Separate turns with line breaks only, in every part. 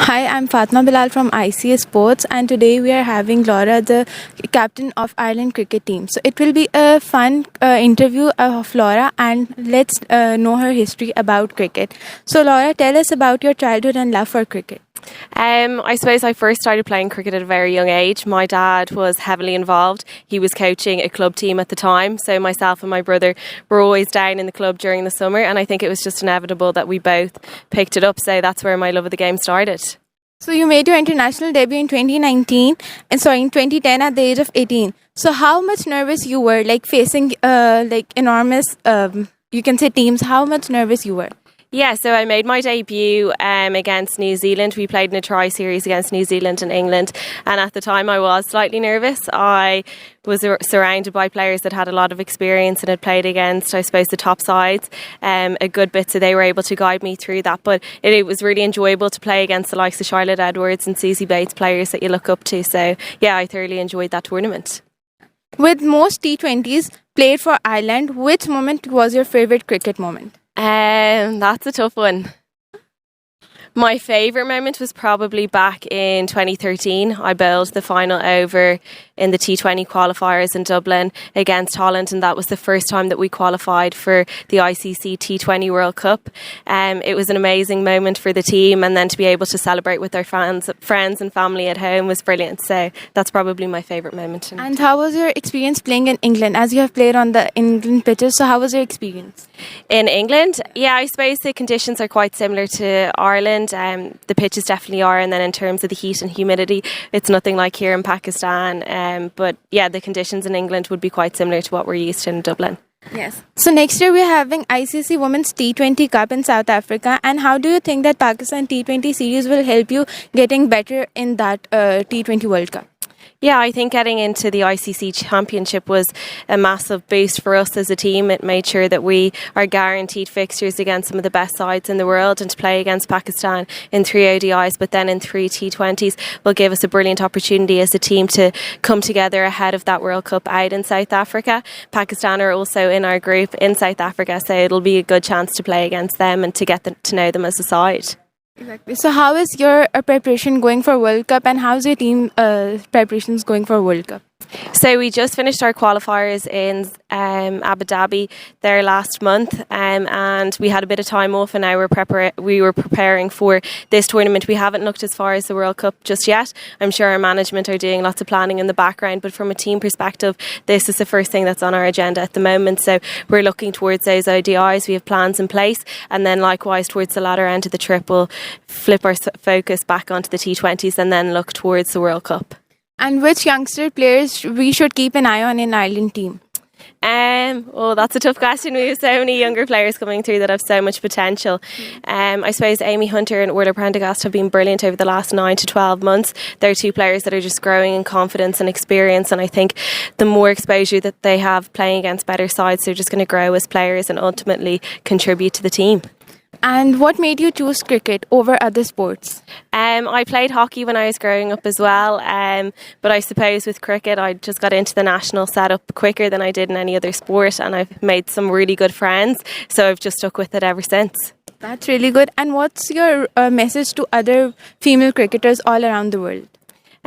Hi, I'm Fatma Bilal from ICA Sports, and today we are having Laura, the captain of Ireland cricket team. So it will be a fun interview of Laura, and let's know her history about cricket. So Laura, tell us about your childhood and love for cricket.
I suppose I first started playing cricket at a very young age. My dad was heavily involved. He was coaching a club team at the time, so myself and my brother were always down in the club during the summer, and I think it was just inevitable that we both picked it up, so that's where my love of the game started.
So you made your international debut in 2010 at the age of 18. So how much nervous you were, like facing enormous, you can say teams, how much nervous you were?
Yeah, so I made my debut against New Zealand. We played in a tri-series against New Zealand and England, and at the time I was slightly nervous. I was surrounded by players that had a lot of experience and had played against, I suppose, the top sides a good bit, so they were able to guide me through that. But it was really enjoyable to play against the likes of Charlotte Edwards and Susie Bates, players that you look up to. So yeah, I thoroughly enjoyed that tournament.
With most T20s played for Ireland, which moment was your favourite cricket moment?
That's a tough one. My favourite moment was probably back in 2013. I bowled the final over in the T20 qualifiers in Dublin against Holland, and that was the first time that we qualified for the ICC T20 World Cup. It was an amazing moment for the team, and then to be able to celebrate with our friends and family at home was brilliant. So that's probably my favourite moment.
And how was your experience playing in England, as you have played on the England pitches? So how was your experience?
In England, yeah, I suppose the conditions are quite similar to Ireland. The pitches definitely are, and then in terms of the heat and humidity, it's nothing like here in Pakistan. But yeah, the conditions in England would be quite similar to what we're used to in Dublin.
Yes. So next year we're having ICC Women's T20 Cup in South Africa, and how do you think that Pakistan T20 Series will help you getting better in that T20 World Cup?
Yeah, I think getting into the ICC Championship was a massive boost for us as a team. It made sure that we are guaranteed fixtures against some of the best sides in the world, and to play against Pakistan in 3 ODIs but then in 3 T20s will give us a brilliant opportunity as a team to come together ahead of that World Cup out in South Africa. Pakistan are also in our group in South Africa, so it'll be a good chance to play against them and to get to know them as a side.
Exactly. So how is your preparation going for World Cup, and how's your team preparations going for World Cup?
So we just finished our qualifiers in Abu Dhabi there last month, and we had a bit of time off, and now we were preparing for this tournament. We haven't looked as far as the World Cup just yet. I'm sure our management are doing lots of planning in the background, but from a team perspective, this is the first thing that's on our agenda at the moment. So we're looking towards those ODIs. We have plans in place, and then likewise towards the latter end of the trip, we'll flip our focus back onto the T20s and then look towards the World Cup.
And which youngster players we should keep an eye on in Ireland team?
That's a tough question. We have so many younger players coming through that have so much potential. I suppose Amy Hunter and Orla Prendergast have been brilliant over the last 9 to 12 months. They're two players that are just growing in confidence and experience, and I think the more exposure that they have playing against better sides, they're just going to grow as players and ultimately contribute to the team.
And what made you choose cricket over other sports?
I played hockey when I was growing up as well, but I suppose with cricket I just got into the national setup quicker than I did in any other sport, and I've made some really good friends, so I've just stuck with it ever since.
That's really good. And what's your message to other female cricketers all around the world?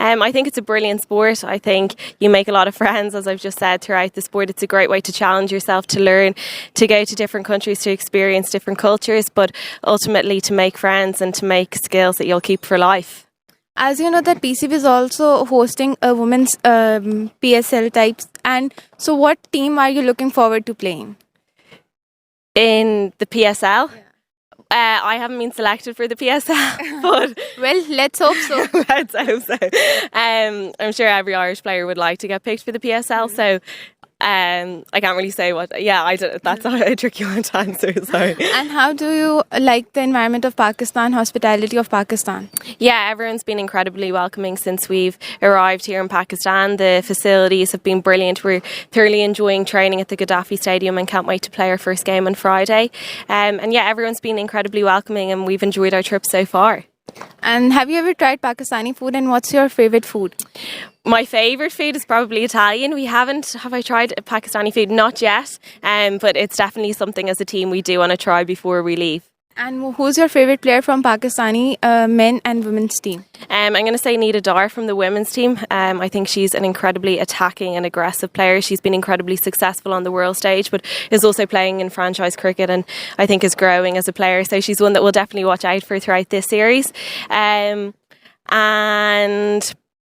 I think it's a brilliant sport. I think you make a lot of friends, as I've just said, throughout the sport. It's a great way to challenge yourself, to learn, to go to different countries, to experience different cultures, but ultimately to make friends and to make skills that you'll keep for life.
As you know, that PCB is also hosting a women's PSL types. And so what team are you looking forward to playing?
In the PSL? Yeah. I haven't been selected for the PSL, but
well, let's hope so.
Let's hope so. I'm sure every Irish player would like to get picked for the PSL, so I can't really say what. Yeah, that's a tricky one to answer. Sorry.
And how do you like the environment of Pakistan, hospitality of Pakistan?
Yeah, everyone's been incredibly welcoming since we've arrived here in Pakistan. The facilities have been brilliant. We're thoroughly enjoying training at the Gaddafi Stadium and can't wait to play our first game on Friday. And yeah, everyone's been incredibly welcoming, and we've enjoyed our trip so far.
And have you ever tried Pakistani food, and what's your favourite food?
My favourite food is probably Italian. Have I tried Pakistani food? Not yet, but it's definitely something as a team we do want to try before we leave.
And who's your favorite player from Pakistani men and women's team?
I'm going to say Nida Dar from the women's team. I think she's an incredibly attacking and aggressive player. She's been incredibly successful on the world stage, but is also playing in franchise cricket and I think is growing as a player. So she's one that we'll definitely watch out for throughout this series. And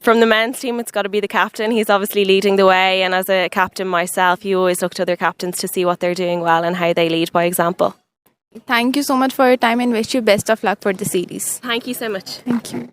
from the men's team, it's got to be the captain. He's obviously leading the way. And as a captain myself, you always look to other captains to see what they're doing well and how they lead by example.
Thank you so much for your time and wish you best of luck for the series.
Thank you so much.
Thank you.